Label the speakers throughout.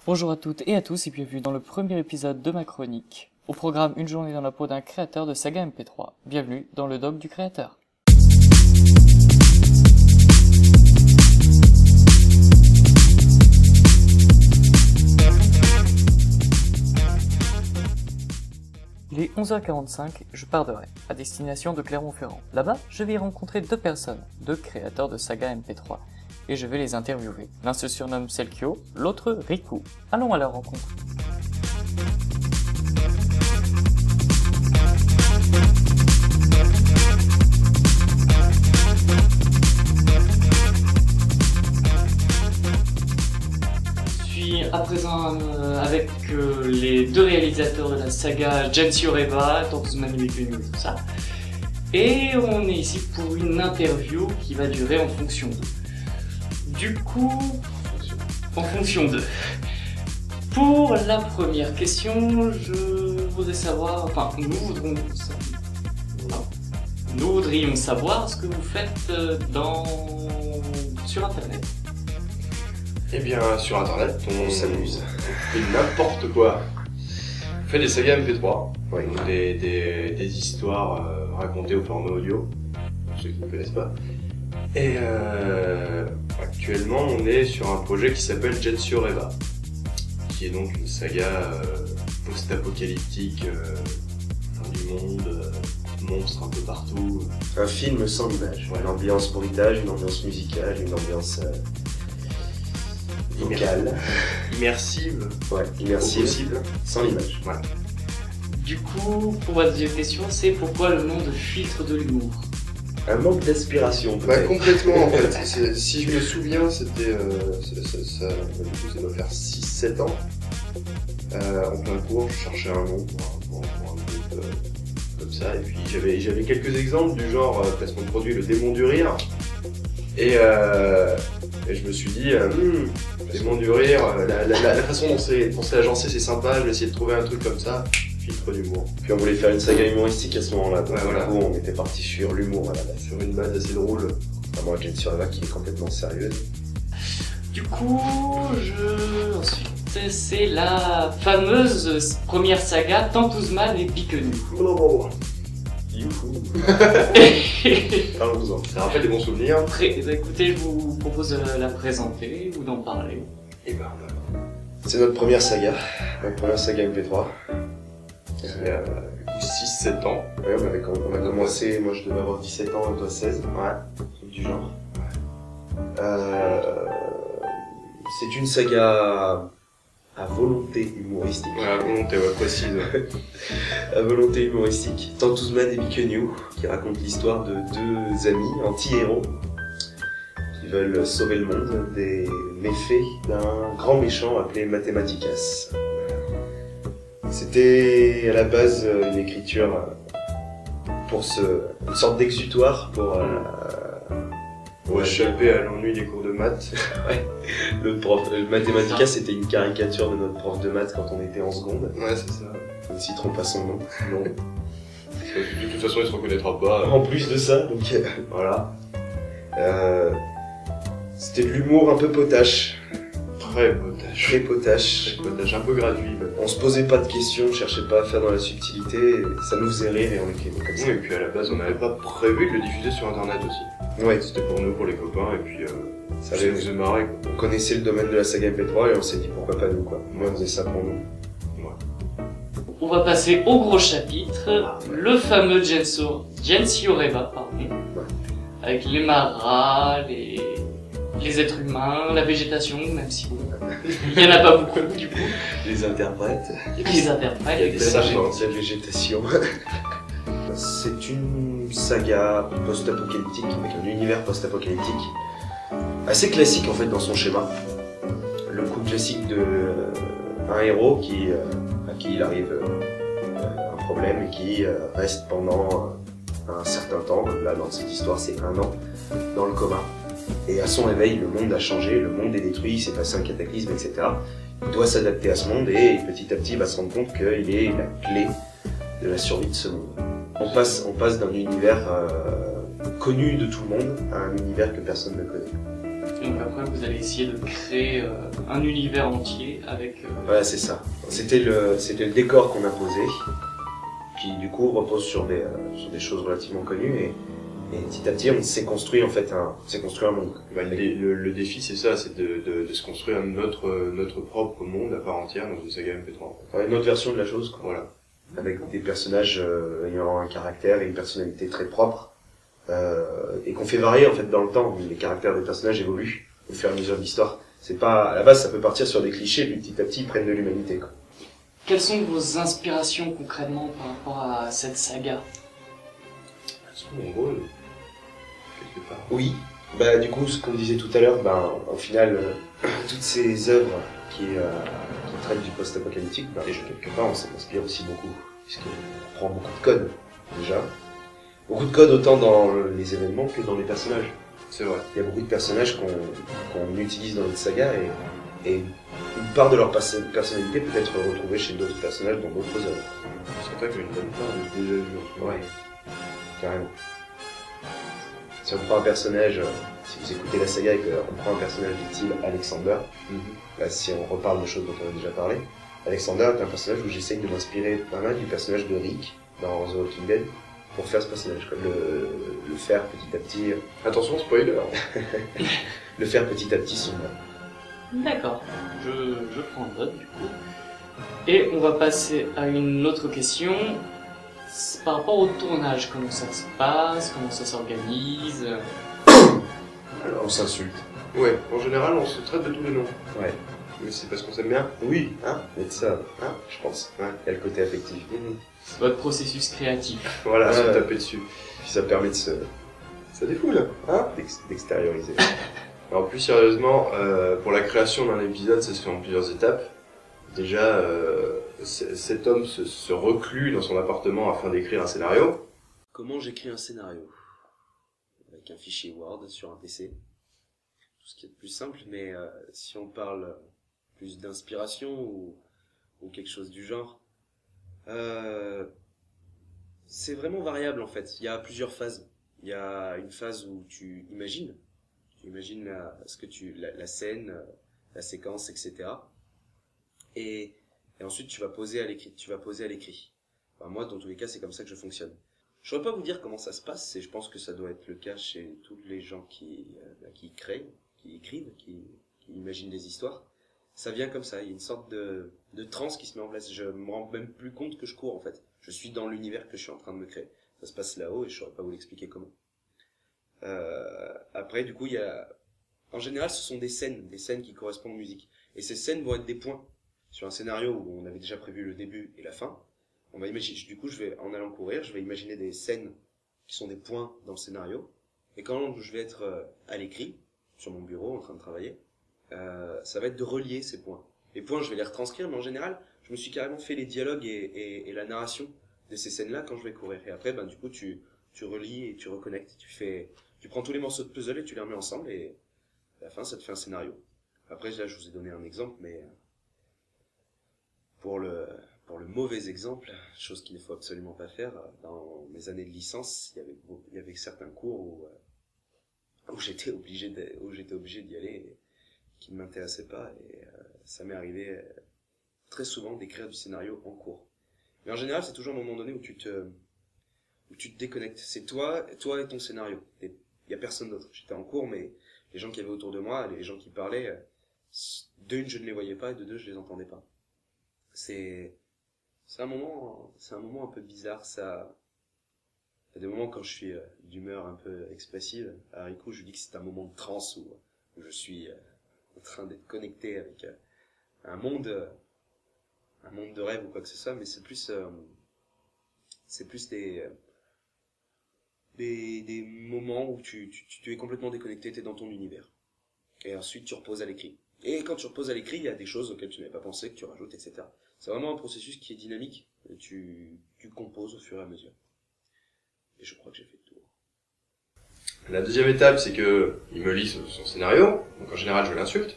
Speaker 1: Bonjour à toutes et à tous et bienvenue dans le premier épisode de ma chronique. Au programme une journée dans la peau d'un créateur de saga MP3. Bienvenue dans le doc du créateur. Il est 11h45, je pars de Rennes, à destination de Clermont-Ferrand. Là-bas, je vais y rencontrer deux personnes, deux créateurs de saga MP3, et je vais les interviewer. L'un se surnomme Selkio, l'autre Riku. Allons à leur rencontre. Je suis à présent avec les deux réalisateurs de la saga Gensio Reba, Tortuzman et Mikuni et tout ça. Et on est ici pour une interview qui va durer en fonction d'eux. Du coup, en fonction d'eux. Pour la première question, je voudrais savoir, enfin, nous voudrions savoir ce que vous faites sur Internet.
Speaker 2: Eh bien, sur Internet,
Speaker 3: On s'amuse.
Speaker 2: fait n'importe quoi. On fait des sagas MP3,
Speaker 3: Oui.
Speaker 2: donc des histoires racontées au format audio, pour ceux qui ne connaissent pas. Et actuellement, on est sur un projet qui s'appelle Gensio Reba, qui est donc une saga post-apocalyptique, fin du monde, monstres un peu partout.
Speaker 3: Un film sans image.
Speaker 2: Ouais.
Speaker 3: Une ambiance bruitage, une ambiance musicale, une ambiance vocale.
Speaker 2: Immersive,
Speaker 3: Ouais,
Speaker 2: au
Speaker 3: immersive,
Speaker 2: possible.
Speaker 3: sans image.
Speaker 2: Voilà.
Speaker 1: Du coup, pour votre deuxième question, c'est pourquoi le nom de filtre de l'humour?
Speaker 3: Un manque d'inspiration,
Speaker 4: Bah
Speaker 3: peut-être.
Speaker 4: complètement en fait, si je me souviens c'était, ça doit faire 6-7 ans, en plein cours je cherchais un nom pour un groupe comme ça, et puis j'avais quelques exemples du genre placement de produit, le démon du rire, et je me suis dit, démon du rire, la façon dont c'est agencé c'est sympa, je vais essayer de trouver un truc comme ça, filtre d'humour.
Speaker 3: Puis on voulait faire une saga humoristique à ce moment-là. Donc
Speaker 4: Ouais, voilà.
Speaker 3: du coup, on était parti sur l'humour à la base.
Speaker 4: Sur une base assez drôle.
Speaker 3: Vraiment avec Gensio Reba qui est complètement sérieuse.
Speaker 1: Du coup, ensuite, c'est la fameuse première saga Tortuzman et Mikuni.
Speaker 3: Youhou. Parlons-en.
Speaker 4: Ça rappelle des bons souvenirs.
Speaker 1: Écoutez, je vous propose de la présenter ou d'en parler.
Speaker 4: Et ben
Speaker 3: C'est notre première saga MP3.
Speaker 4: il y a 6-7 ans.
Speaker 3: Ouais, on a commencé, moi je devais avoir 17 ans, toi 16. Ouais, truc du genre. C'est une saga à volonté humoristique.
Speaker 4: Voilà, volonté, ouais, précise.
Speaker 3: À volonté humoristique. Tortuzman et Mikuni, qui raconte l'histoire de deux amis anti-héros qui veulent sauver le monde des méfaits d'un grand méchant appelé Mathematicas. C'était à la base une écriture pour une sorte d'exutoire
Speaker 4: Pour échapper à l'ennui des cours de maths.
Speaker 3: le Mathematicas. C'était une caricature de notre prof de maths quand on était en seconde.
Speaker 4: Ouais, c'est ça.
Speaker 3: Je ne citerons pas son nom. Non.
Speaker 4: De toute façon, il se reconnaîtra pas.
Speaker 3: En plus de ça, donc voilà. C'était de l'humour un peu potache.
Speaker 4: Très potache.
Speaker 3: Très potache.
Speaker 4: Très potache, un peu gratuit.
Speaker 3: On se posait pas de questions, on cherchait pas à faire dans la subtilité, ça nous faisait rire et on écrivait comme ça.
Speaker 4: Oui, et puis à la base, on n'avait pas prévu de le diffuser sur internet aussi.
Speaker 3: Ouais,
Speaker 4: C'était pour nous, pour les copains, et puis
Speaker 3: ça
Speaker 4: ça nous faisait marrer, quoi.
Speaker 3: on connaissait le domaine de la saga MP3 et on s'est dit pourquoi pas nous quoi. Moi on faisait ça pour nous.
Speaker 1: On va passer au gros chapitre, le fameux Gensio Reba, pardon. Avec les maras, les êtres humains, la végétation, même si bon, il y en a pas beaucoup du coup.
Speaker 3: Les interprètes,
Speaker 1: Les interprètes,
Speaker 3: il y a des
Speaker 1: exactement.
Speaker 3: sages de la végétation. C'est une saga post-apocalyptique, avec un univers post-apocalyptique, assez classique en fait dans son schéma. Le coup classique de un héros à qui il arrive un problème et qui reste pendant un certain temps, là dans cette histoire c'est 1 an, dans le coma. Et à son réveil, le monde a changé, le monde est détruit, il s'est passé un cataclysme, etc. Il doit s'adapter à ce monde et petit à petit il va se rendre compte qu'il est la clé de la survie de ce monde. On passe d'un univers connu de tout le monde à un univers que personne ne connaît.
Speaker 1: Et donc après, vous allez essayer de créer un univers entier avec...
Speaker 3: Voilà, c'est ça. C'était le décor qu'on a posé, qui du coup repose sur des choses relativement connues, et petit à petit on s'est construit en fait un monde.
Speaker 2: Bah, le défi c'est ça, c'est de se construire notre propre monde à part entière dans une saga MP3.
Speaker 3: Ouais, une autre version de la chose, quoi.
Speaker 2: Voilà.
Speaker 3: Avec des personnages ayant un caractère et une personnalité très propre, et qu'on fait varier en fait dans le temps. Les caractères des personnages évoluent au fur et à mesure de l'histoire. C'est pas, à la base ça peut partir sur des clichés, puis petit à petit ils prennent de l'humanité, quoi.
Speaker 1: Quelles sont vos inspirations concrètement par rapport à cette saga?
Speaker 2: Elles sont nombreuses, quelque part.
Speaker 3: Oui, bah du coup ce qu'on disait tout à l'heure, au final toutes ces œuvres qui traitent du post-apocalyptique, déjà quelque part on s'en inspire aussi beaucoup, puisqu'on prend beaucoup de codes déjà. Beaucoup de codes autant dans les événements que dans les personnages.
Speaker 2: C'est vrai.
Speaker 3: Il y a beaucoup de personnages qu'on utilise dans notre saga, et une part de leur personnalité peut être retrouvée chez d'autres personnages dans d'autres œuvres.
Speaker 2: C'est vrai qu'il y a une bonne part de déjà vu.
Speaker 3: Ouais, carrément. Si on prend un personnage, si vous écoutez la saga et qu'on prend un personnage du style Alexander, là, si on reparle de choses dont on a déjà parlé, Alexander est un personnage où j'essaye de m'inspirer pas mal du personnage de Rick dans The Walking Dead pour faire ce personnage, comme le faire petit à petit.
Speaker 2: Attention, spoiler.
Speaker 3: Le faire petit à petit sombre.
Speaker 1: D'accord, je prends note du coup. Et on va passer à une autre question. C'est par rapport au tournage, comment ça se passe, comment ça s'organise?
Speaker 3: Alors on s'insulte.
Speaker 2: Ouais, en général on se traite de tous les noms.
Speaker 3: Ouais.
Speaker 2: Mais c'est parce qu'on s'aime bien.
Speaker 3: Oui, hein, mais ça, hein, je pense. Ouais. Il y a le côté affectif.
Speaker 1: C'est votre processus créatif.
Speaker 2: Voilà, se
Speaker 3: Ouais.
Speaker 2: taper dessus.
Speaker 3: Puis ça permet de
Speaker 2: Ça défoule, hein.
Speaker 3: d'extérioriser.
Speaker 2: Alors plus sérieusement, pour la création d'un épisode, ça se fait en plusieurs étapes. Déjà, cet homme se reclut dans son appartement afin d'écrire un scénario.
Speaker 3: Comment j'écris un scénario? Avec un fichier Word sur un PC. Tout ce qui est de plus simple, mais si on parle plus d'inspiration ou quelque chose du genre, c'est vraiment variable en fait. Il y a plusieurs phases. Il y a une phase où tu imagines la scène, la séquence, etc. Et ensuite tu vas poser à l'écrit. Enfin, moi, dans tous les cas, c'est comme ça que je fonctionne. Je ne saurais pas vous dire comment ça se passe, et je pense que ça doit être le cas chez tous les gens qui créent, qui écrivent, qui imaginent des histoires. Ça vient comme ça, il y a une sorte de transe qui se met en place. Je me rends même plus compte que je cours en fait. Je suis dans l'univers que je suis en train de me créer. Ça se passe là-haut et je ne saurais pas vous l'expliquer comment. Après, du coup, en général, ce sont des scènes qui correspondent aux musiques. Et ces scènes vont être des points. Sur un scénario où on avait déjà prévu le début et la fin, on va imaginer, du coup, en allant courir, je vais imaginer des scènes qui sont des points dans le scénario. Et quand je vais être à l'écrit, sur mon bureau, en train de travailler, ça va être de relier ces points. Les points, je vais les retranscrire, mais en général, je me suis carrément fait les dialogues et la narration de ces scènes-là quand je vais courir. Et après, du coup, tu relis et tu reconnectes. Tu prends tous les morceaux de puzzle et tu les remets ensemble, et à la fin, ça te fait un scénario. Après, là, je vous ai donné un exemple, mais pour le mauvais exemple, chose qu'il ne faut absolument pas faire, dans mes années de licence, il y avait certains cours où j'étais obligé d'y aller, et qui ne m'intéressaient pas, et ça m'est arrivé très souvent d'écrire du scénario en cours. Mais en général, c'est toujours à un moment donné où tu te déconnectes. C'est toi et ton scénario. Il y a personne d'autre. J'étais en cours, mais les gens qui avaient autour de moi, les gens qui parlaient, d'une, je ne les voyais pas, et de deux, je les entendais pas. C'est un moment un peu bizarre, ça. Il y a des moments quand je suis d'humeur un peu expressive, à Riku, je lui dis que c'est un moment de transe où je suis en train d'être connecté avec un monde de rêve ou quoi que ce soit, mais c'est plus des moments où tu es complètement déconnecté, tu es dans ton univers. Et ensuite tu reposes à l'écrit. Et quand tu reposes à l'écrit, il y a des choses auxquelles tu n'avais pas pensé, que tu rajoutes, etc. C'est vraiment un processus qui est dynamique, et tu composes au fur et à mesure. Et je crois que j'ai fait le tour.
Speaker 2: La deuxième étape, c'est que il me lit son scénario, donc en général je l'insulte.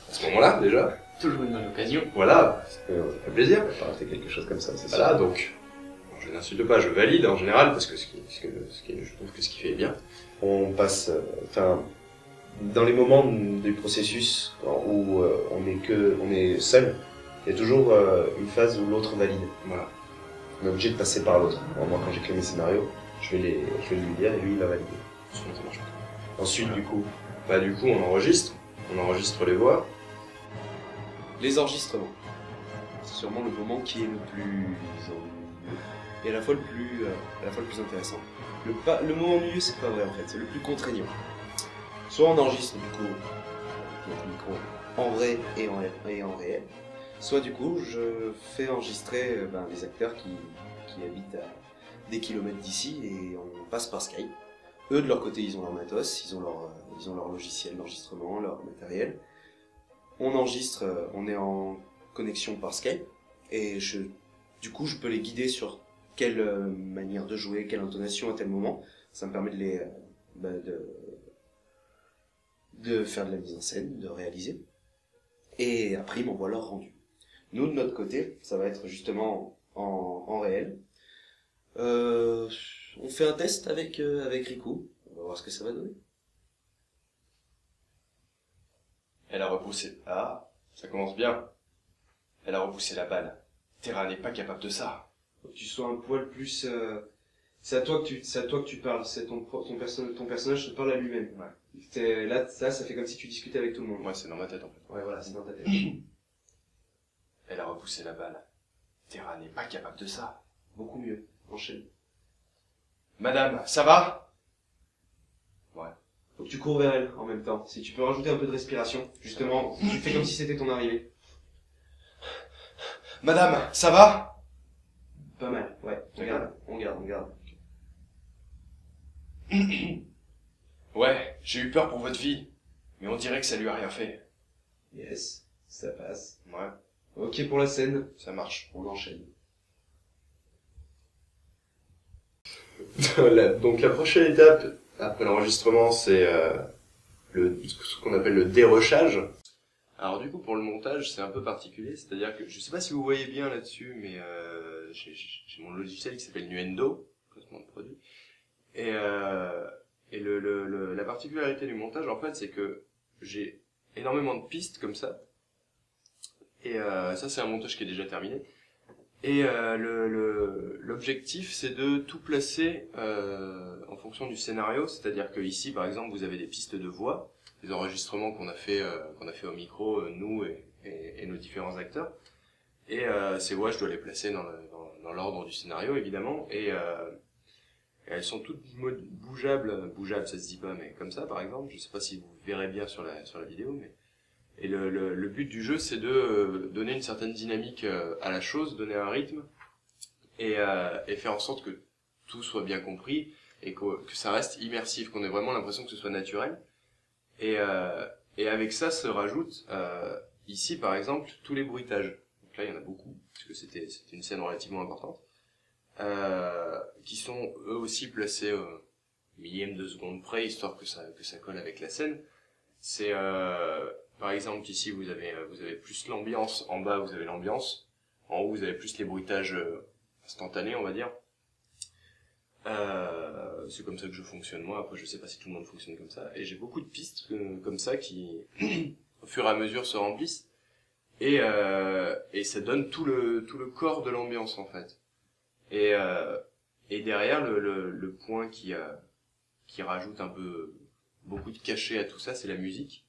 Speaker 2: À ce moment-là, déjà.
Speaker 1: Toujours une bonne occasion.
Speaker 2: Voilà, ça fait plaisir.
Speaker 3: On va pas rater quelque chose comme ça, c'est
Speaker 2: Voilà,
Speaker 3: sûr.
Speaker 2: donc, je n'insulte pas, je valide en général, parce que je trouve que ce qu'il fait est bien.
Speaker 3: On passe, dans les moments du processus où on est seul, il y a toujours une phase où l'autre valide.
Speaker 2: Voilà.
Speaker 3: On est obligé de passer par l'autre. Alors moi, quand j'écris mes scénarios, je vais lui dire et lui, il va valider.
Speaker 2: Sinon, ça marche pas.
Speaker 3: Ensuite,
Speaker 2: Voilà.
Speaker 3: du coup,
Speaker 2: On enregistre les voix.
Speaker 3: les enregistrements. C'est sûrement le moment qui est le plus ennuyeux et à la fois le plus intéressant. Le moment ennuyeux, c'est pas vrai en fait, c'est le plus contraignant. Soit on enregistre du coup notre micro en vrai et en réel, soit du coup je fais enregistrer les acteurs qui habitent à des kilomètres d'ici et on passe par Skype. Eux de leur côté ils ont leur matos, ils ont leur logiciel d'enregistrement, leur matériel. On enregistre, on est en connexion par Skype et du coup je peux les guider sur quelle manière de jouer, quelle intonation à tel moment. Ça me permet de faire de la mise en scène, de réaliser. Et après ils m'envoient leur rendu. Nous de notre côté, ça va être justement en réel. On fait un test avec Riku. On va voir ce que ça va donner.
Speaker 2: Elle a repoussé. Ah, ça commence bien. Elle a repoussé la balle. Terra n'est pas capable de ça.
Speaker 3: Faut que tu sois un poil plus... C'est à toi que tu parles. C'est ton personnage te parle à lui-même.
Speaker 2: Ouais.
Speaker 3: Là, ça fait comme si tu discutais avec tout le monde.
Speaker 2: Moi, c'est dans ma tête en fait.
Speaker 3: Ouais, voilà, c'est dans ta tête.
Speaker 2: Elle a repoussé la balle. Terra n'est pas capable de ça.
Speaker 3: Beaucoup mieux. Enchaîne.
Speaker 2: Madame, ça va? Ouais.
Speaker 3: Faut que tu cours vers elle en même temps. Si tu peux rajouter un peu de respiration, justement, tu fais comme si c'était ton arrivée.
Speaker 2: Madame, ça va?
Speaker 3: Pas mal, ouais. On garde.
Speaker 2: Ouais, j'ai eu peur pour votre vie. Mais on dirait que ça lui a rien fait.
Speaker 3: Yes, ça passe.
Speaker 2: Ouais,
Speaker 3: Ok pour la scène,
Speaker 2: ça marche.
Speaker 3: on enchaîne.
Speaker 2: Donc la prochaine étape après l'enregistrement, c'est ce qu'on appelle le dérochage. Alors du coup pour le montage c'est un peu particulier, c'est-à-dire que je sais pas si vous voyez bien là-dessus, mais j'ai mon logiciel qui s'appelle Nuendo, placement de produit. Et la particularité du montage en fait c'est que j'ai énormément de pistes comme ça. Et ça c'est un montage qui est déjà terminé. Et l'objectif c'est de tout placer en fonction du scénario, c'est-à-dire que ici par exemple vous avez des pistes de voix, des enregistrements qu'on a fait au micro nous et nos différents acteurs. Et ces voix je dois les placer dans l'ordre du scénario évidemment et elles sont toutes bougeables, ça se dit pas mais comme ça par exemple, je sais pas si vous verrez bien sur la vidéo mais et le but du jeu, c'est de donner une certaine dynamique à la chose, donner un rythme, et faire en sorte que tout soit bien compris, et que ça reste immersif, qu'on ait vraiment l'impression que ce soit naturel. Et avec ça se rajoutent, ici par exemple, tous les bruitages. Donc là, il y en a beaucoup, parce que c'était une scène relativement importante, qui sont eux aussi placés au millième de seconde près, histoire que ça colle avec la scène. C'est... par exemple, ici, vous avez plus l'ambiance. En bas, vous avez l'ambiance. En haut, vous avez plus les bruitages instantanés, on va dire. C'est comme ça que je fonctionne, moi. Après, je sais pas si tout le monde fonctionne comme ça. Et j'ai beaucoup de pistes comme ça qui, au fur et à mesure, se remplissent. Et ça donne tout le corps de l'ambiance, en fait. Et derrière, le point qui rajoute un peu beaucoup de cachet à tout ça, c'est la musique.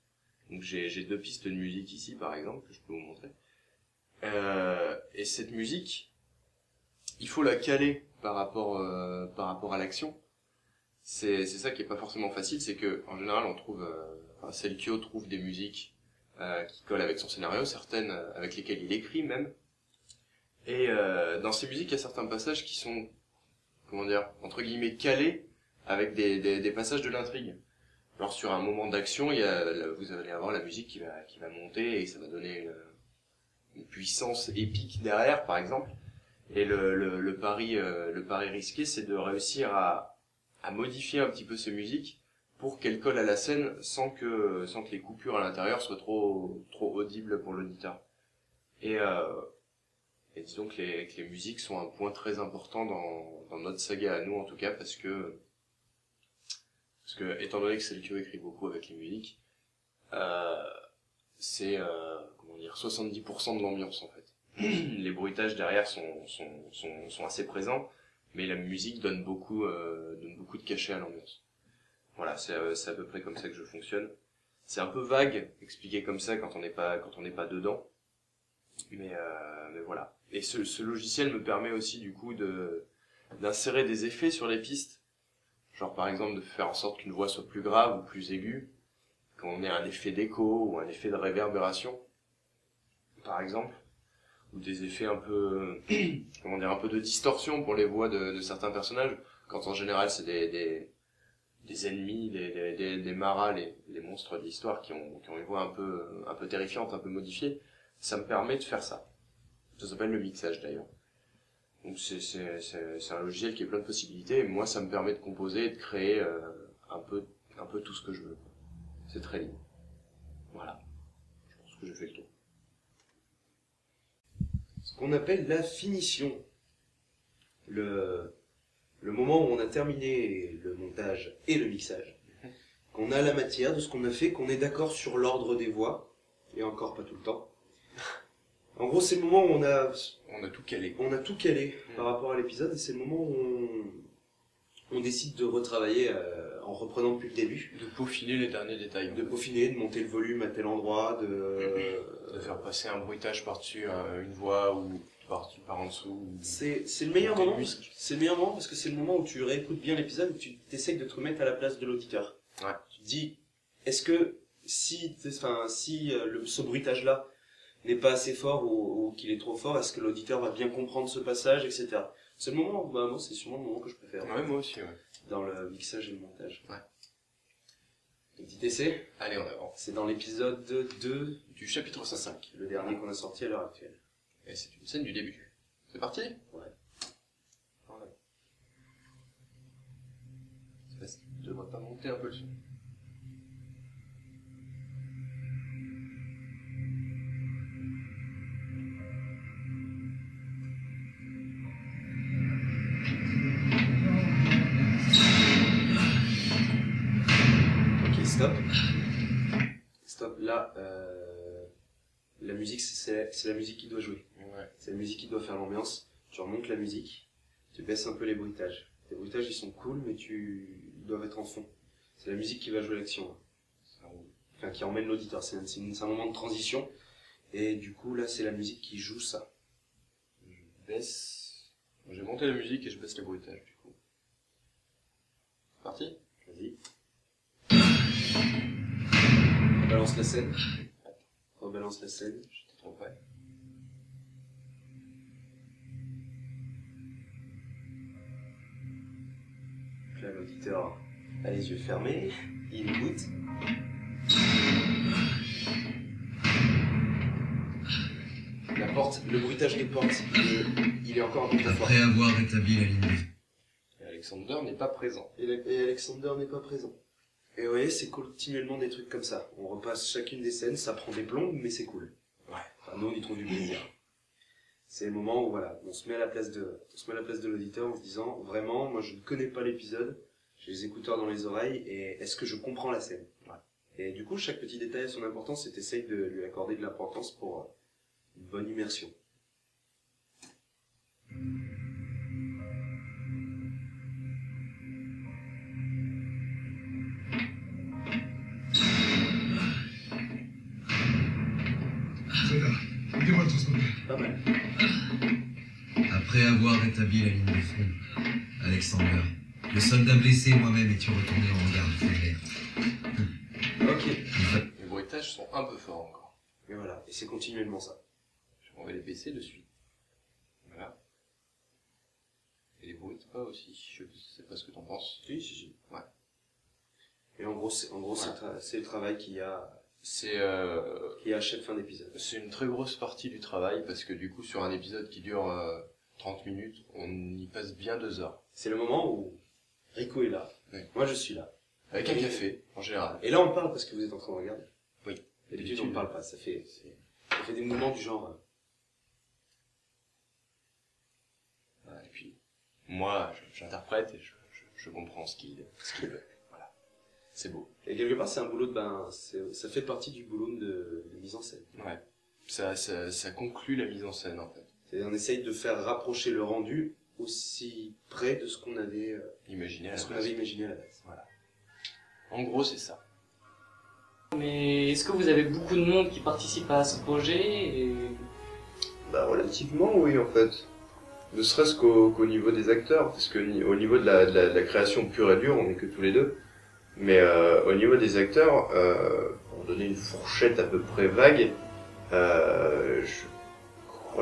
Speaker 2: Donc j'ai deux pistes de musique ici par exemple que je peux vous montrer. Et cette musique, il faut la caler par rapport à l'action. C'est ça qui est pas forcément facile, c'est que en général on trouve, Selkio trouve des musiques qui collent avec son scénario, certaines avec lesquelles il écrit même. Et dans ces musiques, il y a certains passages qui sont, comment dire, entre guillemets calés avec des passages de l'intrigue. Alors sur un moment d'action, vous allez avoir la musique qui va monter et ça va donner une puissance épique derrière, par exemple. Et le pari risqué, c'est de réussir à modifier un petit peu ces musiques pour qu'elles collent à la scène sans que les coupures à l'intérieur soient trop audibles pour l'auditeur. Et Et disons que les musiques sont un point très important dans notre saga à nous, en tout cas, parce que étant donné que c'est le qui écrit beaucoup avec les musiques, c'est, comment dire, 70% de l'ambiance, en fait. Les bruitages derrière sont assez présents, mais la musique donne beaucoup de cachet à l'ambiance. Voilà, c'est à peu près comme ça que je fonctionne. C'est un peu vague, expliqué comme ça quand on n'est pas dedans. Mais voilà. Et ce logiciel me permet aussi, du coup, d'insérer des effets sur les pistes. Genre, par exemple, de faire en sorte qu'une voix soit plus grave ou plus aiguë. Quand on ait un effet d'écho ou un effet de réverbération. Par exemple. Ou des effets un peu, comment dire, un peu de distorsion pour les voix de certains personnages. Quand en général, c'est des ennemis, des maras, les monstres de l'histoire qui ont une voix un peu terrifiante, un peu modifiée. Ça me permet de faire ça. Ça s'appelle le mixage d'ailleurs. Donc c'est un logiciel qui a plein de possibilités, et moi ça me permet de composer et de créer un peu tout ce que je veux. C'est très libre. Voilà. Je pense que j'ai fait le tour.
Speaker 3: Ce qu'on appelle la finition. Le moment où on a terminé le montage et le mixage. Qu'on a la matière de ce qu'on a fait, qu'on est d'accord sur l'ordre des voix, et encore pas tout le temps. En gros, c'est le moment où on a
Speaker 2: tout calé.
Speaker 3: On a tout calé par rapport à l'épisode, et c'est le moment où on décide de retravailler en reprenant depuis le début.
Speaker 2: De peaufiner les derniers détails.
Speaker 3: De peaufiner, de monter le volume à tel endroit,
Speaker 2: de faire passer un bruitage par-dessus une voix ou par en dessous.
Speaker 3: C'est le meilleur moment. C'est le meilleur moment parce que c'est le moment où tu réécoutes bien l'épisode et tu t'essayes de te remettre à la place de l'auditeur.
Speaker 2: Ouais.
Speaker 3: Tu te dis, est-ce que si ce bruitage-là n'est pas assez fort ou qu'il est trop fort, est-ce que l'auditeur va bien comprendre ce passage, etc. C'est le moment, moi c'est sûrement le moment que je préfère.
Speaker 2: Ouais, moi aussi, ouais.
Speaker 3: Dans le mixage et le montage.
Speaker 2: Ouais.
Speaker 3: Petit essai.
Speaker 2: Allez, on avance.
Speaker 3: C'est dans l'épisode 2
Speaker 2: du chapitre 5.
Speaker 3: Le dernier qu'on a sorti à l'heure actuelle.
Speaker 2: Et c'est une scène du début. C'est parti?
Speaker 3: Ouais.
Speaker 2: Tu devrais pas monter un peu le son.
Speaker 3: Stop, là, la musique, c'est la musique qui doit jouer.
Speaker 2: Ouais.
Speaker 3: C'est la musique qui doit faire l'ambiance. Tu remontes la musique, tu baisses un peu les bruitages. Les bruitages, ils sont cool, mais ils doivent être en fond. C'est la musique qui va jouer l'action. Enfin, qui emmène l'auditeur. C'est un moment de transition. Et du coup, là, c'est la musique qui joue ça.
Speaker 2: Je baisse... J'ai monté la musique et je baisse les bruitages, du coup. C'est parti?
Speaker 3: Vas-y. Rebalance la scène. Rebalance la scène.
Speaker 2: J'étais trop près.
Speaker 3: Là, l'auditeur a les yeux fermés. Il écoute. La porte, le bruitage des portes, il est encore un peu trop fort.
Speaker 5: Après avoir rétabli la ligne de vie.
Speaker 2: Et Alexander n'est pas présent.
Speaker 3: Et Alexander n'est pas présent. Et vous voyez, c'est continuellement des trucs comme ça. On repasse chacune des scènes, ça prend des plombes, mais c'est cool.
Speaker 2: Ouais.
Speaker 3: Enfin, nous, on y trouve du plaisir. C'est le moment où, voilà, on se met à la place de l'auditeur en se disant, vraiment, moi, je ne connais pas l'épisode, j'ai les écouteurs dans les oreilles, et est-ce que je comprends la scène?
Speaker 2: Ouais.
Speaker 3: Et du coup, chaque petit détail a son importance, et t'essayes de lui accorder de l'importance pour une bonne immersion.
Speaker 5: Aidez-moi à transporter.
Speaker 3: Pas mal.
Speaker 5: Après avoir rétabli la ligne de front, Alexander, le soldat blessé et moi-même étions retournés en garde fédère.
Speaker 3: Ok.
Speaker 2: Les bruitages sont un peu forts encore.
Speaker 3: Et voilà, et c'est continuellement ça.
Speaker 2: On va les baisser de suite. Voilà. Et les bruits pas aussi. Je sais pas ce que t'en penses.
Speaker 3: Si.
Speaker 2: Ouais.
Speaker 3: Et en gros, c'est le travail qu'il y a à chaque fin d'épisode.
Speaker 2: C'est une très grosse partie du travail parce que du coup, sur un épisode qui dure 30 minutes, on y passe bien 2 heures.
Speaker 3: C'est le moment où Rico est là.
Speaker 2: Oui.
Speaker 3: Moi, je suis là.
Speaker 2: Avec un café, en général.
Speaker 3: Et là, on parle parce que vous êtes en train de regarder.
Speaker 2: Oui.
Speaker 3: D'habitude, on ne parle pas. Ça fait des mouvements du genre.
Speaker 2: moi, j'interprète et je comprends ce qu'il veut. Voilà. C'est beau.
Speaker 3: Et quelque part, c'est un boulot ça fait partie du boulot de mise en scène.
Speaker 2: Ouais. Ça conclut la mise en scène, en fait.
Speaker 3: On essaye de faire rapprocher le rendu aussi près de ce qu'on avait
Speaker 2: Imaginez à la
Speaker 3: ce qu'on
Speaker 2: base.
Speaker 3: avait imaginé à la base.
Speaker 2: Voilà. En gros, c'est ça.
Speaker 1: Mais est-ce que vous avez beaucoup de monde qui participe à ce projet et...
Speaker 4: Bah relativement oui en fait. Ne serait-ce qu'au niveau des acteurs, parce que au niveau de la création pure et dure, on n'est que tous les deux. Mais au niveau des acteurs, pour donner une fourchette à peu près vague, je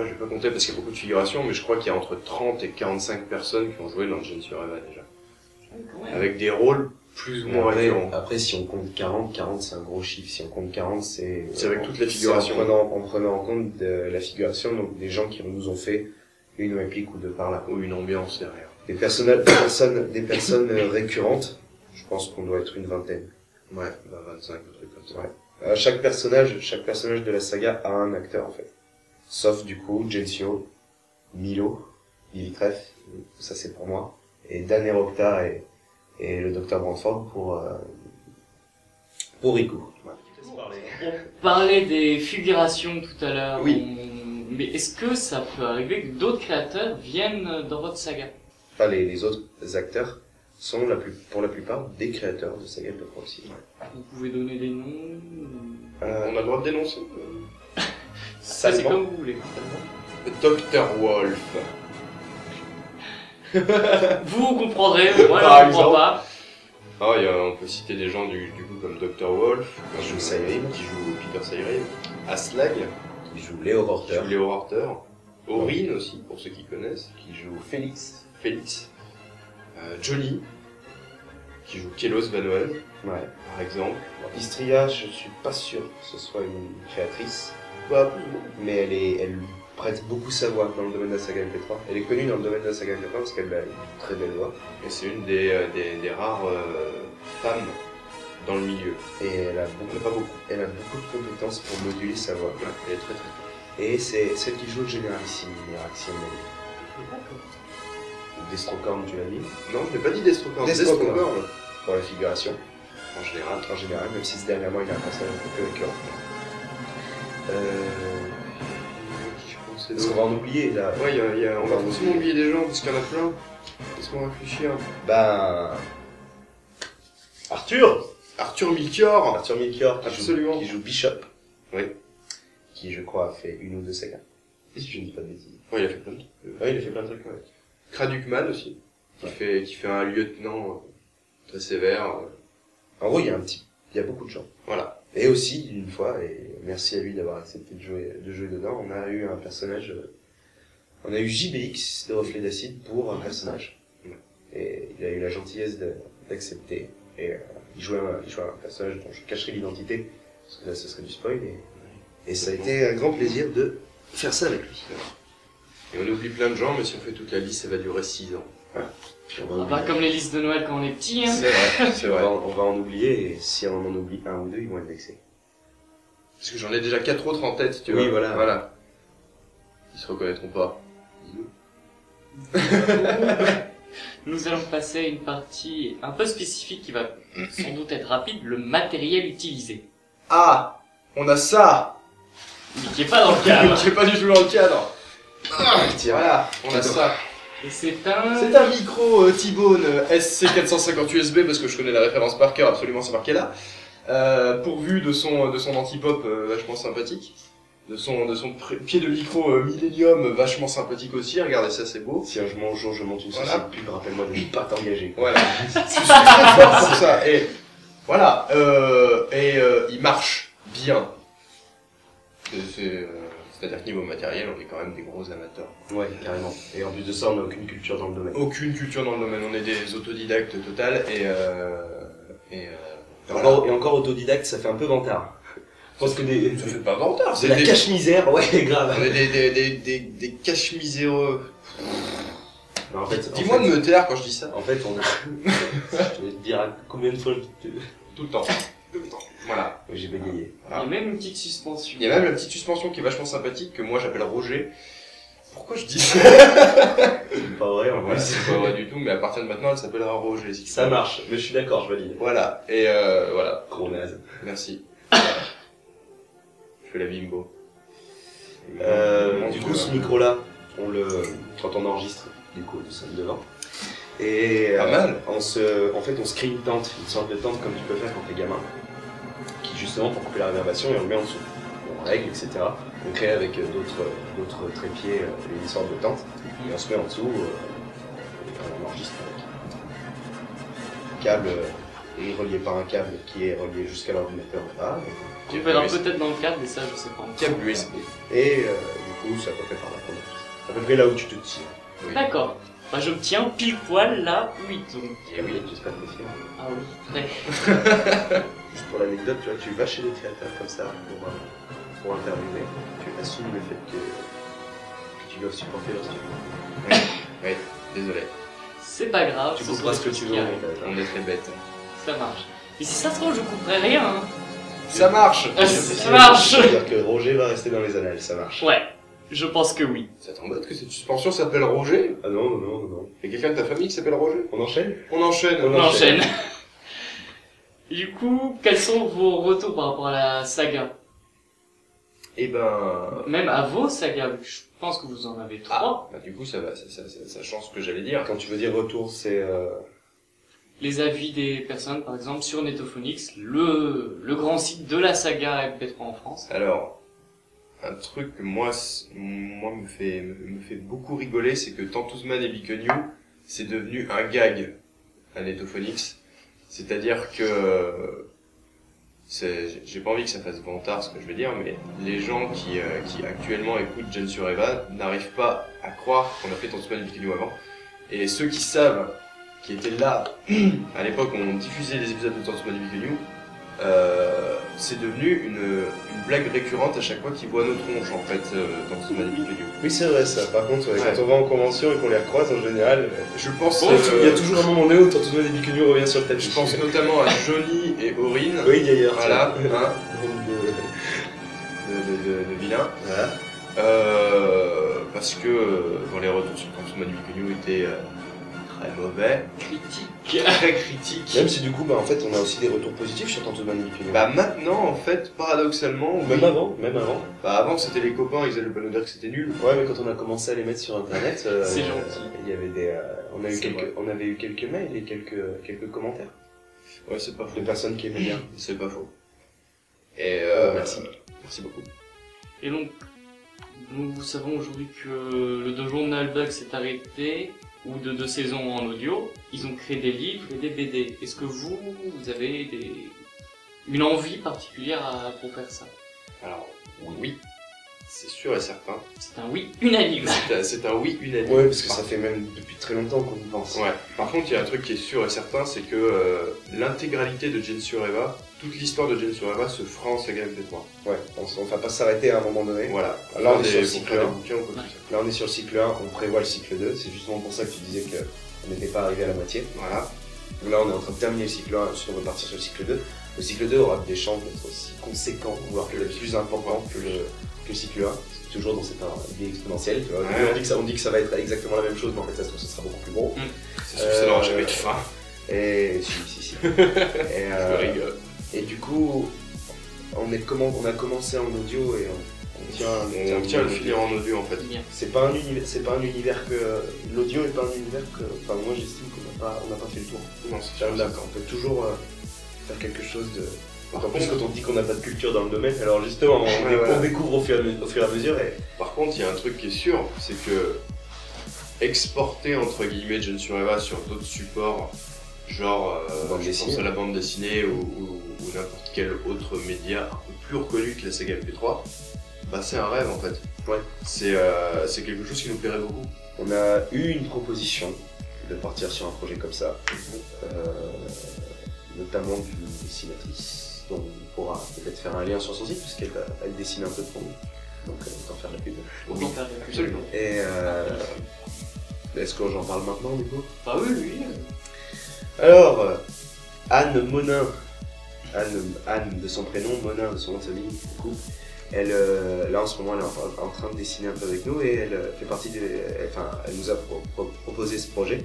Speaker 4: vais pas compter parce qu'il y a beaucoup de figurations, mais je crois qu'il y a entre 30 et 45 personnes qui ont joué dans Jeanne sur Eva déjà. Avec des rôles plus ou moins récurrents.
Speaker 3: Après, si on compte 40 c'est un gros chiffre. Si on compte 40, c'est
Speaker 4: avec toute la figuration.
Speaker 3: En prenant en compte la figuration, donc des gens qui nous ont fait une réplique ou deux par là.
Speaker 4: Ou une ambiance derrière.
Speaker 3: Des personnes récurrentes, je pense qu'on doit être une vingtaine.
Speaker 4: Ouais, 25, un truc comme ça.
Speaker 3: Ouais. Chaque personnage de la saga a un acteur en fait. Sauf du coup, Gensio, Milo, Billy Treff, ça c'est pour moi, et Dan Rokta et le Dr Brantford pour Riku.
Speaker 1: On parlait des figurations tout à l'heure.
Speaker 3: Oui.
Speaker 1: Mais est-ce que ça peut arriver que d'autres créateurs viennent dans votre saga?
Speaker 3: Enfin, les autres acteurs sont pour la plupart des créateurs de saga de aussi.
Speaker 1: Vous pouvez donner des noms?
Speaker 4: On a le droit de dénoncer.
Speaker 1: Ça, c'est comme vous voulez.
Speaker 4: Dr Wolf.
Speaker 1: Vous comprendrez, moi
Speaker 4: Par
Speaker 1: je comprends
Speaker 4: exemple.
Speaker 1: pas.
Speaker 4: On peut citer des gens du coup comme Dr Wolf,
Speaker 3: Qui joue Sayrim,
Speaker 4: qui joue Peter Sayrim, Aslag,
Speaker 3: qui joue Léo
Speaker 4: qui
Speaker 3: Rorter,
Speaker 4: joue Léo Rorter, Aurine aussi, pour ceux qui connaissent,
Speaker 3: qui joue Félix.
Speaker 4: Johnny, qui joue Kelos Vanoel,
Speaker 3: Ouais.
Speaker 4: par exemple.
Speaker 3: Istria, je suis pas sûr que ce soit une créatrice,
Speaker 4: Bah,
Speaker 3: mais elle prête beaucoup sa voix dans le domaine de la saga MP3. Elle est connue dans le domaine de la saga MP3 parce qu'elle a une très belle voix.
Speaker 4: et c'est une des rares femmes dans le milieu.
Speaker 3: Et elle a beaucoup de compétences pour moduler sa voix.
Speaker 4: Ouais, elle est très très forte.
Speaker 3: Et c'est celle qui joue le généralissime, Axiom. Destrocorn, tu l'as dit.
Speaker 4: Non, je n'ai pas dit Destrocorn.
Speaker 3: Destrocorn.
Speaker 4: Destrocorn.
Speaker 3: Pour la figuration.
Speaker 4: En général.
Speaker 3: Même si dernièrement il a un personnage un peu plus récurrent. Est-ce qu'on va en oublier là?
Speaker 4: Ouais, on va forcément oublier des gens parce qu'il y en a plein. Laisse-moi réfléchir.
Speaker 3: Ben. Arthur
Speaker 4: Arthur Melchior,
Speaker 3: qui joue Bishop.
Speaker 4: Oui.
Speaker 3: Qui, je crois, a fait une ou deux sagas. Si je ne dis pas de bêtises.
Speaker 4: Ouais, il a fait plein de trucs.
Speaker 3: Ouais, il a fait plein de trucs, ouais.
Speaker 4: Kradukman aussi, qui fait un lieutenant très sévère.
Speaker 3: En gros, il y a beaucoup de gens.
Speaker 4: Voilà.
Speaker 3: Et aussi, une fois, et merci à lui d'avoir accepté de jouer dedans, on a eu un personnage, on a eu JBX de Reflet d'Acide pour un personnage. Et il a eu la gentillesse d'accepter. Et il jouait un personnage dont je cacherai l'identité, parce que là ce serait du spoil. Et ça a été un grand plaisir de faire ça avec lui.
Speaker 4: Et on oublie plein de gens, mais si on fait toute la liste, ça va durer 6 ans.
Speaker 3: Puis on va
Speaker 1: Ah, pas
Speaker 3: oublier.
Speaker 1: comme les listes de Noël quand on est petit, hein.
Speaker 4: C'est vrai, c'est vrai.
Speaker 3: On va en oublier, et si on en oublie un ou deux, ils vont être vexés.
Speaker 4: Parce que j'en ai déjà 4 autres en tête, tu vois.
Speaker 3: Oui, voilà.
Speaker 4: Ils se reconnaîtront pas.
Speaker 1: Nous allons passer à une partie un peu spécifique qui va sans doute être rapide, le matériel utilisé.
Speaker 4: Ah, on a ça.
Speaker 1: Mais qui est pas dans le cadre.
Speaker 4: Qui est pas du tout dans le cadre. Voilà, on a ça.
Speaker 1: Et c'est un...
Speaker 4: C'est un micro T-Bone SC450 USB parce que je connais la référence par cœur, absolument c'est marqué là. Pourvu de son anti-pop vachement sympathique. De son pied de micro Millennium vachement sympathique aussi, regardez ça c'est beau.
Speaker 3: Si un jour je monte une
Speaker 4: Voilà.
Speaker 3: société de pub, rappelle-moi de ne pas t'engager.
Speaker 4: Voilà, je suis très fort pour ça. Et voilà, il marche bien. C'est-à-dire que niveau matériel, on est quand même des gros amateurs.
Speaker 3: Ouais, carrément. Et en plus de ça, on n'a aucune culture dans le domaine.
Speaker 4: Aucune culture dans le domaine, on est des autodidactes total et
Speaker 3: Et encore autodidacte, ça fait un peu vantard. Je pense que
Speaker 4: ça fait pas vantard,
Speaker 3: c'est la cache-misère, ouais, grave.
Speaker 4: On est des cache-miséreux.
Speaker 3: Non, en fait,
Speaker 4: Dis-moi de me taire quand je dis ça.
Speaker 3: En fait, je vais te dire combien de fois
Speaker 4: Tout le temps. Voilà.
Speaker 3: j'ai bégayé.
Speaker 1: Il y a même une petite suspension.
Speaker 4: Il y a même la petite suspension qui est vachement sympathique que moi j'appelle Roger.
Speaker 2: Pourquoi je dis ça?
Speaker 3: C'est pas vrai, en
Speaker 2: Voilà,
Speaker 3: plus.
Speaker 2: c'est pas vrai du tout, mais à partir de maintenant, elle s'appellera Roger. si tu
Speaker 3: Ça
Speaker 2: veux.
Speaker 3: marche, mais je suis d'accord, je valide.
Speaker 2: Voilà, et voilà.
Speaker 3: Gros naze.
Speaker 2: Merci. Voilà. Je fais la bimbo.
Speaker 3: Du coup, ce micro-là, quand on enregistre, du coup, nous sommes devant. Et
Speaker 2: Pas mal.
Speaker 3: en fait, on se crée une tente, une sorte de tente comme tu peux faire quand t'es gamin, qui justement pour couper la réverbération et on le met en dessous. On règle, etc. On crée avec d'autres trépieds une sorte de tente et on se met en dessous et on enregistre avec. Le câble est relié par un câble qui est relié jusqu'à l'ordinateur en bas.
Speaker 1: Tu peux aller peut-être dans le cadre, mais ça je sais pas.
Speaker 2: Câble USB.
Speaker 3: Et du coup, c'est à peu près par là qu'on enregistre. À peu près là où tu te tiens.
Speaker 2: Oui.
Speaker 1: D'accord. Bah, je me tiens pile poil là où il tombe.
Speaker 3: Et oui, j'espère que t'es fier.
Speaker 1: Ah oui, très.
Speaker 3: Juste pour l'anecdote, tu vois, tu vas chez des créateurs comme ça pour interviewer, tu assumes le fait que tu dois supporter leur style.
Speaker 2: Oui, désolé.
Speaker 1: C'est pas grave.
Speaker 3: Tu
Speaker 1: ce
Speaker 3: couperas
Speaker 1: sont
Speaker 3: ce que
Speaker 1: des
Speaker 3: tu
Speaker 1: choses
Speaker 3: veux.
Speaker 1: qui
Speaker 3: en
Speaker 1: arrivent.
Speaker 3: fait, hein.
Speaker 2: On est très bêtes.
Speaker 1: Ça marche. Et si ça se trouve, je couperai rien. Hein.
Speaker 2: Ça marche!
Speaker 1: Ça marche.
Speaker 3: C'est-à-dire que Roger va rester dans les annales, ça marche.
Speaker 1: Ouais, je pense que oui.
Speaker 2: Ça t'embête que cette suspension s'appelle Roger?
Speaker 3: Ah non, non, non, non, non.
Speaker 2: Y'a quelqu'un de ta famille qui s'appelle Roger?
Speaker 3: On enchaîne?
Speaker 2: On enchaîne.
Speaker 3: On
Speaker 1: On enchaîne. Du coup, quels sont vos retours par rapport à la saga?
Speaker 2: Et ben...
Speaker 1: Même à vos sagas, je pense que vous en avez 3.
Speaker 2: Bah du coup ça va, ça change ce que j'allais dire.
Speaker 3: Quand tu veux dire retour, c'est...
Speaker 1: Les avis des personnes, par exemple, sur Netophonix, le grand site de la saga MP3 en France.
Speaker 2: Alors, un truc que moi me fait beaucoup rigoler, c'est que Tantouzman et Bikenyu, c'est devenu un gag à Netophonix. C'est-à-dire que j'ai pas envie que ça fasse vantard ce que je vais dire, mais les gens qui actuellement écoutent Gen sur Eva n'arrivent pas à croire qu'on a fait Tantouzman et Bikenyu avant. Et ceux qui savent, qui étaient là à l'époque où on diffusait les épisodes de Tantouzman et Bikenyu, c'est devenu une blague récurrente à chaque fois qu'ils voient nos tronches en fait dans ce Bikenyu.
Speaker 3: Oui, c'est vrai ça. Par contre,
Speaker 2: Ouais.
Speaker 3: quand on va en convention et qu'on les recroise, en général,
Speaker 2: Je pense,
Speaker 3: il y a toujours un moment donné où Tantouzman et Bikenyu revient sur le tapis.
Speaker 2: je pense notamment à Johnny et Aurine,
Speaker 3: Oui, d'ailleurs.
Speaker 2: voilà,
Speaker 3: tiens.
Speaker 2: hein,
Speaker 3: De-
Speaker 2: de vilains,
Speaker 3: Voilà.
Speaker 2: parce que dans les retours sur Tantouzman et Bikenyu étaient très mauvais,
Speaker 1: Critique.
Speaker 2: très critiques.
Speaker 3: Même si du coup, bah, en fait, on a aussi des retours positifs sur Tantouzman et Bikenyu.
Speaker 2: Bah maintenant en fait, paradoxalement,
Speaker 3: Même
Speaker 2: oui.
Speaker 3: avant, même avant.
Speaker 2: Bah avant c'était les copains, ils allaient pas nous dire que c'était nul.
Speaker 3: Ouais, mais quand on a commencé à les mettre sur internet,
Speaker 1: C'est gentil.
Speaker 3: il y avait des,
Speaker 2: C'est vrai.
Speaker 3: on avait eu quelques mails et quelques commentaires
Speaker 2: Ouais, c'est pas faux.
Speaker 3: de personnes qui aimaient bien.
Speaker 2: C'est pas faux. Et
Speaker 3: Merci.
Speaker 2: Merci beaucoup.
Speaker 1: Et donc, nous savons aujourd'hui que le dojo de Nullbug s'est arrêté, ou de 2 saisons en audio. Ils ont créé des livres et des BD. Est-ce que vous avez une envie particulière pour faire ça?
Speaker 2: Alors, oui, c'est sûr et certain.
Speaker 1: C'est un oui unanime.
Speaker 2: C'est un oui unanime.
Speaker 3: Ouais, parce que ça fait même depuis très longtemps qu'on y pense.
Speaker 2: Ouais. Par contre, il y a un truc qui est sûr et certain, c'est que l'intégralité de Gen sur Eva, toute l'histoire de Gen sur Eva se fera en saga MP3.
Speaker 3: Ouais, on va pas s'arrêter à un moment donné.
Speaker 2: Voilà.
Speaker 3: Là, on est
Speaker 2: Pour
Speaker 3: sur le
Speaker 2: faire
Speaker 3: cycle
Speaker 2: des
Speaker 3: 1.
Speaker 2: bouquins, on peut tout ça.
Speaker 3: Là, on est sur le cycle 1, on prévoit le cycle 2. C'est justement pour ça que tu disais qu'on n'était pas arrivé à la moitié.
Speaker 2: Voilà.
Speaker 3: Donc là, on est en train de terminer le cycle 1, on va partir sur le cycle 2. Le cycle 2 aura des chances d'être aussi conséquents, voire peut-être plus importants que le cycle 1. C'est toujours dans cette idée exponentielle. Tu vois.
Speaker 2: Ouais.
Speaker 3: On dit que ça va être exactement la même chose, mais en fait, ça se trouve, ce sera beaucoup plus gros.
Speaker 2: C'est sûr que ça n'aura jamais de fin.
Speaker 3: Et si. Et,
Speaker 2: Je rigole.
Speaker 3: et du coup, on a commencé en audio et on tient
Speaker 2: le filet en audio en fait.
Speaker 1: Bien.
Speaker 3: C'est pas un univers que l'audio est pas un univers que, enfin moi j'estime qu'on n'a pas fait le tour.
Speaker 2: Non, c'est
Speaker 3: Là,
Speaker 2: sûr.
Speaker 3: on peut toujours faire quelque chose de.
Speaker 2: Par
Speaker 3: En plus
Speaker 2: contre-
Speaker 3: quand on dit qu'on n'a pas de culture dans le domaine, alors justement on découvre au fur et à mesure et
Speaker 2: Par contre, il y a un truc qui est sûr, c'est que exporter entre guillemets Gen sur Eva sur d'autres supports, genre
Speaker 3: Bande
Speaker 2: je pense
Speaker 3: dessinée.
Speaker 2: à la bande dessinée ou n'importe quel autre média un peu plus reconnu que la saga MP3, bah c'est un rêve en fait.
Speaker 3: Ouais.
Speaker 2: C'est quelque chose qui nous plairait beaucoup.
Speaker 3: on a eu une proposition de partir sur un projet comme ça, notamment d'une dessinatrice dont on pourra peut-être faire un lien sur son site puisqu'elle dessine un peu pour nous, donc autant faire la pub.
Speaker 1: Autant faire des
Speaker 2: Absolument.
Speaker 3: Et est-ce que j'en parle maintenant du coup?
Speaker 1: Bah oui.
Speaker 3: Alors, Anne Monin, Anne de son prénom, Monin de son nom de famille, du coup, Là en ce moment elle est en train de dessiner un peu avec nous et elle fait partie elle nous a proposé ce projet.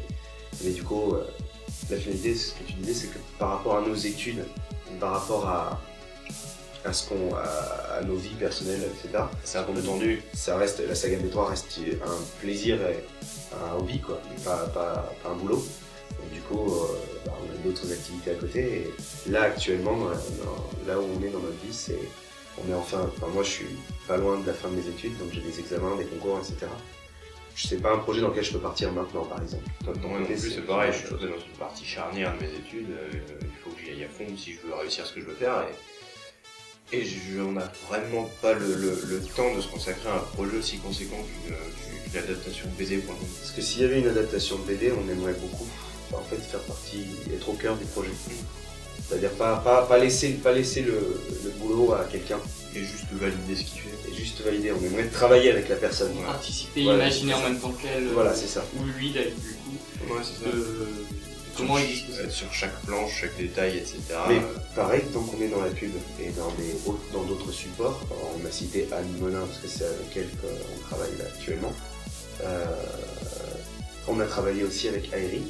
Speaker 3: Mais du coup, la finalité, ce que tu disais, c'est que par rapport à nos études, par rapport à nos vies personnelles, etc.
Speaker 2: C'est un peu tendu.
Speaker 3: La saga B3 reste un plaisir et un hobby, quoi, pas un boulot. Donc, du coup, on a d'autres activités à côté. Et là, actuellement, là où on est dans notre vie, moi, je suis pas loin de la fin de mes études, donc j'ai des examens, des concours, etc. C'est pas un projet dans lequel je peux partir maintenant, par exemple.
Speaker 2: Moi non plus, c'est pareil. Je suis dans une partie charnière de mes études. Il faut que j'y aille à fond si je veux réussir ce que je veux faire. Et on n'a vraiment pas le temps de se consacrer à un projet aussi conséquent qu'une adaptation de BD pour le moment.
Speaker 3: Parce que s'il y avait une adaptation de BD, on aimerait beaucoup en fait faire partie, être au cœur du projet. C'est-à-dire pas laisser le boulot à quelqu'un.
Speaker 2: Et juste valider ce qu'il fait.
Speaker 3: Et juste valider, on aimerait travailler avec la personne.
Speaker 1: Participer,
Speaker 3: voilà,
Speaker 1: imaginer en même temps qu'elle.
Speaker 3: Voilà, c'est ça.
Speaker 1: Ou lui, du coup.
Speaker 2: Ouais, c'est ça.
Speaker 1: Comment il dispose.
Speaker 2: Être sur chaque planche, chaque détail, etc.
Speaker 3: Mais pareil, tant qu'on est dans la pub et dans d'autres supports, on a cité Anne Monin parce que c'est avec elle qu'on travaille là actuellement. On a travaillé aussi avec Aeri.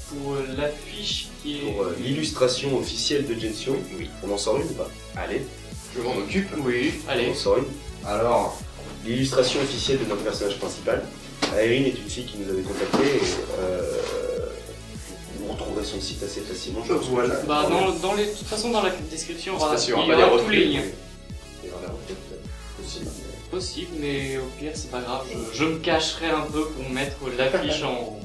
Speaker 1: Pour l'affiche qui est...
Speaker 3: Pour l'illustration officielle de Gensio.
Speaker 2: Oui.
Speaker 3: On en sort une ou pas? Allez,
Speaker 2: je m'en occupe.
Speaker 1: Oui, allez.
Speaker 3: on sort une. Alors, l'illustration officielle de notre personnage principal. Aerine est une fille qui nous avait contacté et vous retrouverez son site assez facilement. Je pense.
Speaker 2: Voilà.
Speaker 1: Bah, de toute façon, dans la description, il y aura tous les liens.
Speaker 3: Il y aura des reflets, possible.
Speaker 1: Possible, mais au pire, c'est pas grave. Je me cacherai un peu pour mettre l'affiche en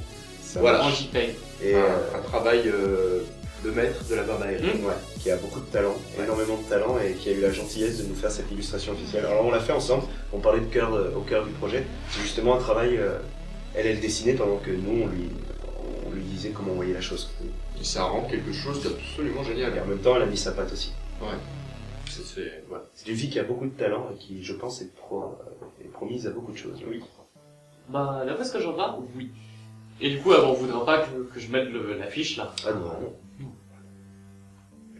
Speaker 1: JPEG.
Speaker 3: Et
Speaker 2: un travail de maître de la part d'Aerine.
Speaker 3: ouais, qui a beaucoup de talent, énormément de talent et qui a eu la gentillesse de nous faire cette illustration officielle. Alors on l'a fait ensemble, on parlait au cœur du projet. C'est justement un travail, elle dessinait pendant que nous on lui disait comment on voyait la chose.
Speaker 2: Et ça rend quelque chose d'absolument génial.
Speaker 3: Et en même temps elle a mis sa patte aussi.
Speaker 2: Ouais. Voilà.
Speaker 3: C'est une fille qui a beaucoup de talent et qui je pense est promise à beaucoup de choses. Oui.
Speaker 1: Bah, d'après ce que j'en vois, oui. Et du coup, on voudra pas que je mette l'affiche là.
Speaker 3: Ah non.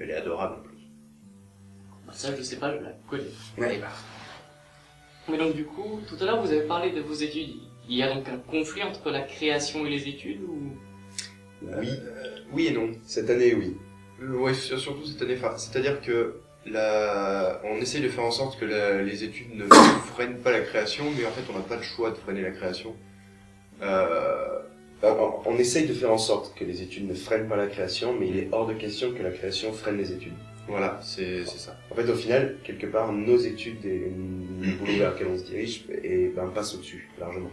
Speaker 2: Elle est adorable en plus.
Speaker 1: Bah, ça, je sais pas, je la connais.
Speaker 3: Ouais, bah.
Speaker 1: Mais donc, du coup, tout à l'heure, vous avez parlé de vos études. Il y a donc un conflit entre la création et les études ou...
Speaker 2: Oui et non.
Speaker 3: Cette année, oui.
Speaker 2: Ouais, surtout cette année. C'est-à-dire que on essaye de faire en sorte que les études ne freinent pas la création, mais en fait, on n'a pas le choix de freiner la création.
Speaker 3: On essaye de faire en sorte que les études ne freinent pas la création, mais il est hors de question que la création freine les études.
Speaker 2: Voilà, c'est ça.
Speaker 3: En fait, au final, quelque part, nos études et le boulot vers lequel on se dirige passent au-dessus, largement.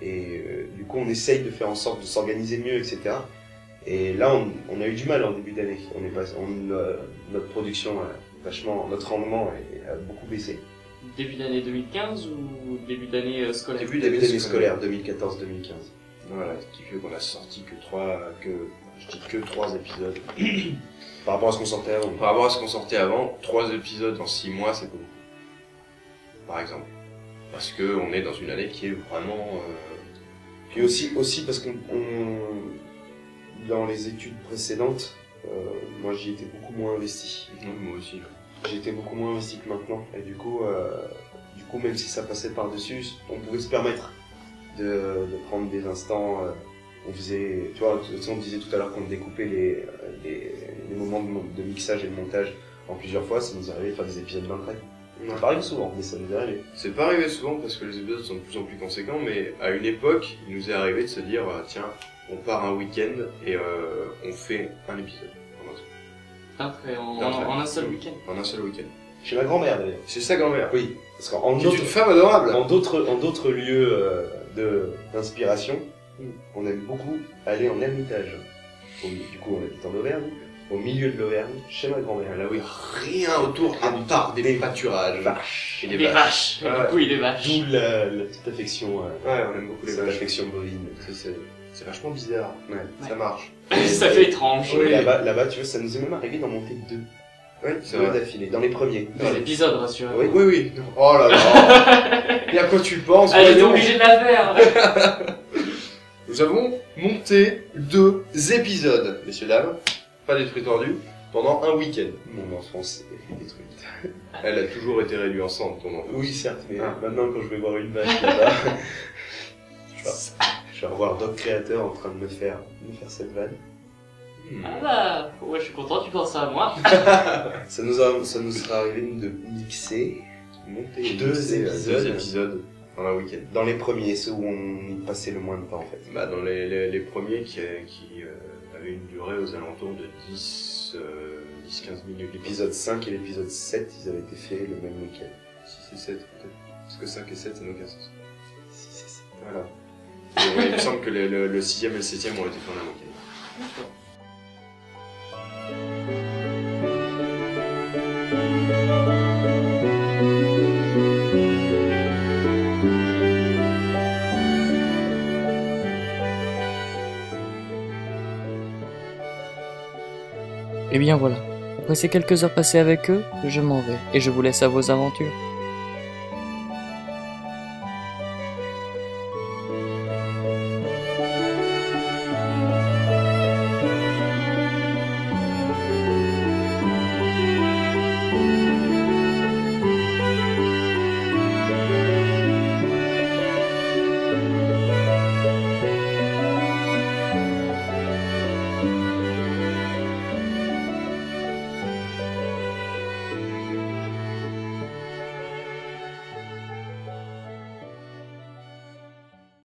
Speaker 3: Du coup, on essaye de faire en sorte de s'organiser mieux, etc. Et là, on a eu du mal en début d'année. Notre production, notre rendement a beaucoup baissé.
Speaker 1: Début d'année 2015 ou début d'année scolaire?
Speaker 3: Début d'année scolaire, 2014-2015.
Speaker 2: Voilà, ce qui fait qu'on a sorti que 3 épisodes.
Speaker 3: Par rapport à ce qu'on sortait avant.
Speaker 2: Par rapport à ce qu'on sortait avant, 3 épisodes en 6 mois, c'est beaucoup. Par exemple. Parce qu'on est dans une année qui est vraiment...
Speaker 3: Puis aussi parce qu'on... Dans les études précédentes, moi j'y étais beaucoup moins investi.
Speaker 2: Moi aussi.
Speaker 3: J'ai été beaucoup moins investi que maintenant. Et du coup, même si ça passait par-dessus, on pouvait se permettre de prendre des instants. On faisait, tu vois, on disait tout à l'heure qu'on découpait les moments de mixage et de montage en plusieurs fois. Ça nous arrivait de faire des épisodes d'un trait. Ça pas arrivé souvent, mais ça nous est arrivé.
Speaker 2: C'est pas arrivé souvent parce que les épisodes sont de plus en plus conséquents, mais à une époque, il nous est arrivé de se dire, tiens, on part un week-end et on fait un épisode.
Speaker 1: En un seul week-end.
Speaker 2: En un seul week-end.
Speaker 3: Chez ma grand-mère d'ailleurs.
Speaker 2: Chez sa grand-mère.
Speaker 3: Oui, parce qu'en
Speaker 2: qui est une femme adorable.
Speaker 3: En d'autres lieux d'inspiration, on aime beaucoup aller en Ermitage. Du coup, on habite en Auvergne, au milieu de l'Auvergne, chez ma grand-mère.
Speaker 2: Là, oui, rien autour à part des pâturages.
Speaker 3: Vaches.
Speaker 2: Et
Speaker 1: des vaches.
Speaker 2: Ouais.
Speaker 1: Du coup, il est vache.
Speaker 3: D'où la petite affection.
Speaker 2: Ouais, on aime beaucoup les
Speaker 3: cette
Speaker 2: vaches.
Speaker 3: affection bovine.
Speaker 2: C'est vachement bizarre.
Speaker 3: Ouais.
Speaker 2: Ça marche.
Speaker 1: Ça fait étrange.
Speaker 3: Oui. Là-bas, tu vois, ça nous est même arrivé d'en monter 2.
Speaker 2: Oui, c'est
Speaker 3: Deux
Speaker 2: vrai.
Speaker 3: d'affilée, dans les premiers.
Speaker 1: Dans l'épisode, rassurez-vous.
Speaker 3: Oui.
Speaker 2: Oui. Oh là là. Et à quoi tu penses?
Speaker 1: Elle est obligée de la faire.
Speaker 2: Nous avons monté 2 épisodes, messieurs, dames. Pas d'esprit tordu. Pendant un week-end.
Speaker 3: Mon enfance est détruite.
Speaker 2: Elle a toujours été réduite en cendres, ton enfant.
Speaker 3: Oui, certes, mais
Speaker 2: Ah.
Speaker 3: maintenant, quand je vais voir une vache là-bas, je vais revoir Doc Créateur en train de me faire cette vanne.
Speaker 1: Ah bah, ouais, je suis content, tu penses à moi.
Speaker 3: Ça nous sera arrivé de mixer, monter deux
Speaker 2: Deux
Speaker 3: épisodes
Speaker 2: épisodes en un week-end.
Speaker 3: dans les premiers, ceux où on y passait le moins de temps en fait.
Speaker 2: Bah, dans les premiers qui avaient une durée aux alentours de 10-15 minutes.
Speaker 3: L'épisode 5 et l'épisode 7, ils avaient été faits le même week-end.
Speaker 2: 6 et 7 peut-être. Parce que 5 et 7 ça n'a aucun sens.
Speaker 3: 6 et 7. Voilà.
Speaker 2: Et il me semble que le 6e et le 7e ont été faits en un week-end.
Speaker 1: Et bien voilà, après ces quelques heures passées avec eux, je m'en vais et je vous laisse à vos aventures.